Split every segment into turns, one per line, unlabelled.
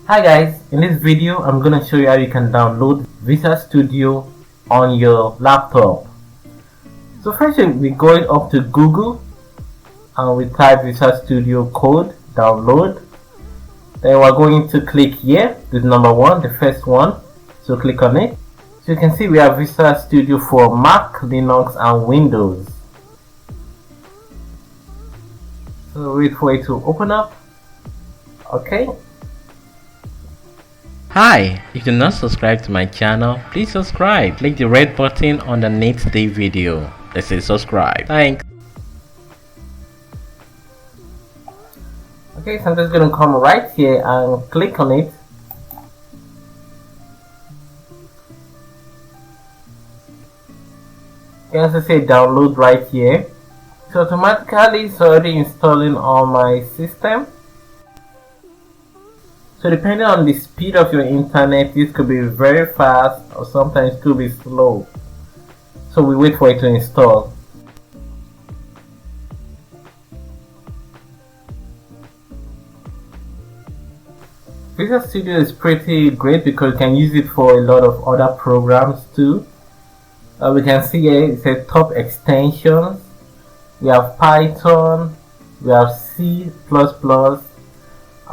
Hi guys, in this video I'm going to show you how you can download Visual Studio on your laptop. So first we're going up to Google and we type Visual Studio Code download. Then we're going to click here, this number one, the first one. So click on it. So you can see we have Visual Studio for Mac, Linux and Windows. So wait for it to open up. Okay.
Hi, if you're not subscribed to my channel, please subscribe. Click the red button underneath the video that says subscribe. Thanks.
Okay, so I'm just going to come right here and click on it. You can also say download right here. So automatically it's already installing on my system. So depending on the speed of your internet, this could be very fast or sometimes could be slow. So we wait for it to install. Visual Studio is pretty great because you can use it for a lot of other programs too. We can see here it says top extensions. We have Python, we have C++.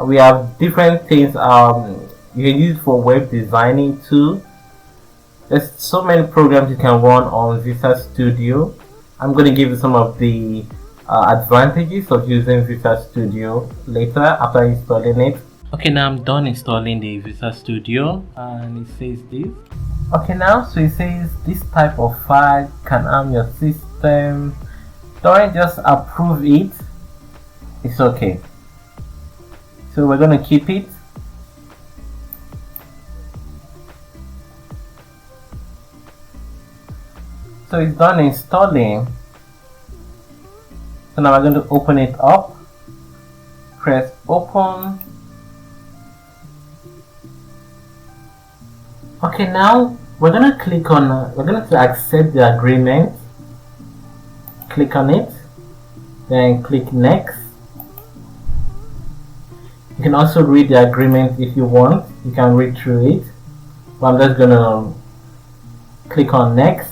We have different things. You can use it for web designing too. There's so many programs you can run on Visual Studio. I'm going to give you some of the advantages of using Visual Studio later after installing it.
Okay, now I'm done installing the Visual Studio and it says this.
Okay, now so it says this type of file can harm your system. Don't just approve it. It's okay. So we're going to keep it. So it's done installing. So now we're going to open it up. Press open. Okay, now we're going to click on, we're going to accept the agreement. Click on it. Then click next. You can also read the agreement if you want. You can read through it. But I'm just going to click on next.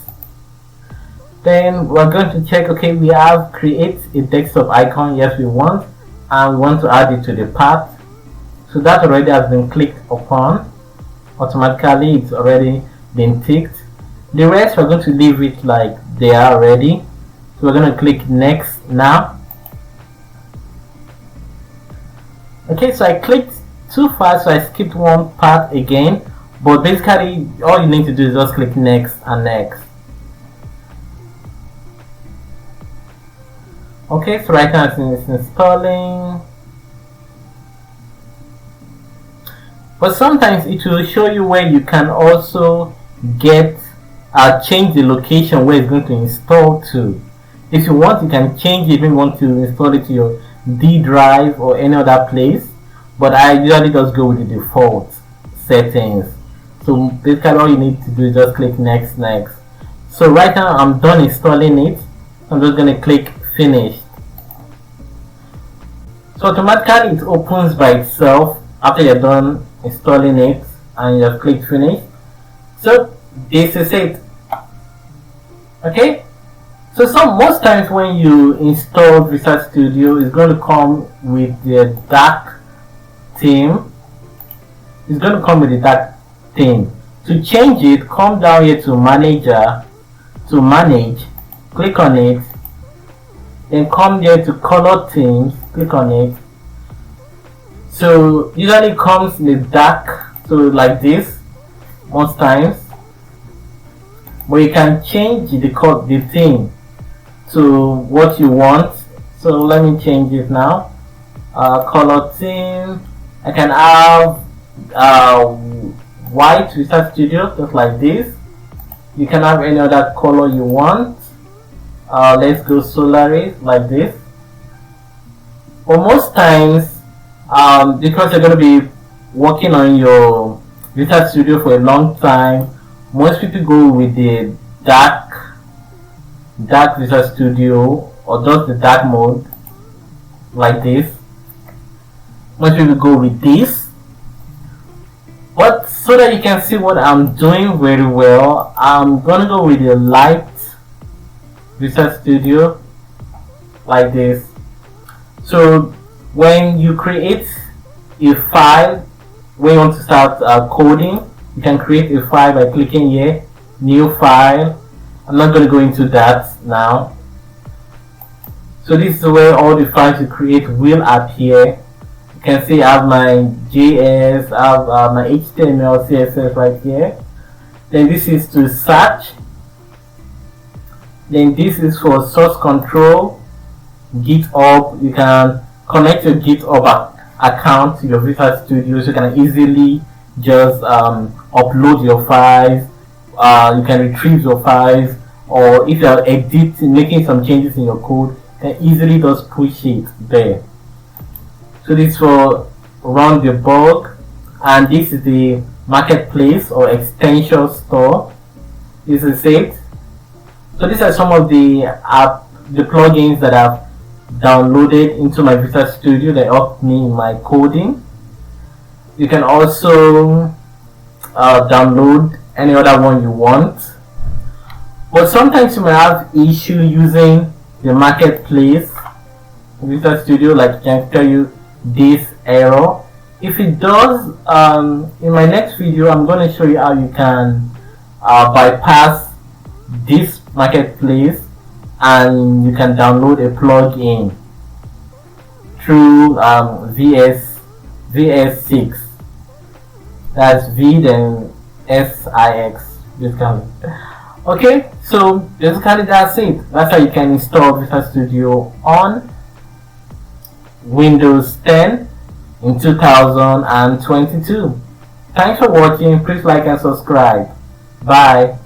Then we're going to check, okay, we have create a desktop icon. Yes, we want. And we want to add it to the path. So that already has been clicked upon. Automatically, it's already been ticked. The rest, we're going to leave it like they are already. So we're going to click next now. Okay, so I clicked too fast, so I skipped one part again. But basically, all you need to do is just click next and next. Okay, so right now it's installing. But sometimes it will show you where you can also get change the location where it's going to install to. If you want, you can change it. If you want to install it to your D drive or any other place, but I usually just go with the default settings. So basically all you need to do is just click next. So right now I'm done installing it. I'm just going to click finish. So automatically it opens by itself after you're done installing it and you have clicked finish. So this is it. Okay. So most times when you install Visual Studio, it's going to come with the dark theme. It's going to come with the dark theme. To change it, come down here to manager, to manage, click on it, then come here to color themes, click on it. So usually it comes in the dark, so like this most times. But you can change the theme to what you want. So let me change it now. Color theme. I can have white Visual Studio just like this. You can have any other color you want. Let's go Solaris like this. But most times, because you're going to be working on your Visual Studio for a long time, most people go with the dark Visual Studio or just the dark mode like this. Most people go with this. But so that you can see what I'm doing very well, I'm gonna go with a light Visual Studio like this. So when you create a file, when you want to start coding, you can create a file by clicking here, new file. I'm not going to go into that now. So this is where all the files you create will appear. You can see I have my JS, I have my HTML, CSS right here. Then this is to search. Then this is for source control, GitHub. You can connect your GitHub account to your Visual Studio, so you can easily just upload your files. You can retrieve your files, or if you are editing, making some changes in your code, you can easily just push it there. So this is for run debug, and this is the marketplace or extension store. This is it. So these are some of the plugins that I've downloaded into my Visual Studio that help me in my coding. You can also download any other one you want, but sometimes you might have issue using the marketplace Visual Studio, like it can tell you this error. If it does, in my next video I'm going to show you how you can bypass this marketplace, and you can download a plugin through VS6. That's V then SIX, basically. Okay, so basically that's it. That's how you can install Visual Studio on Windows 10 in 2022. Thanks for watching. Please like and subscribe. Bye.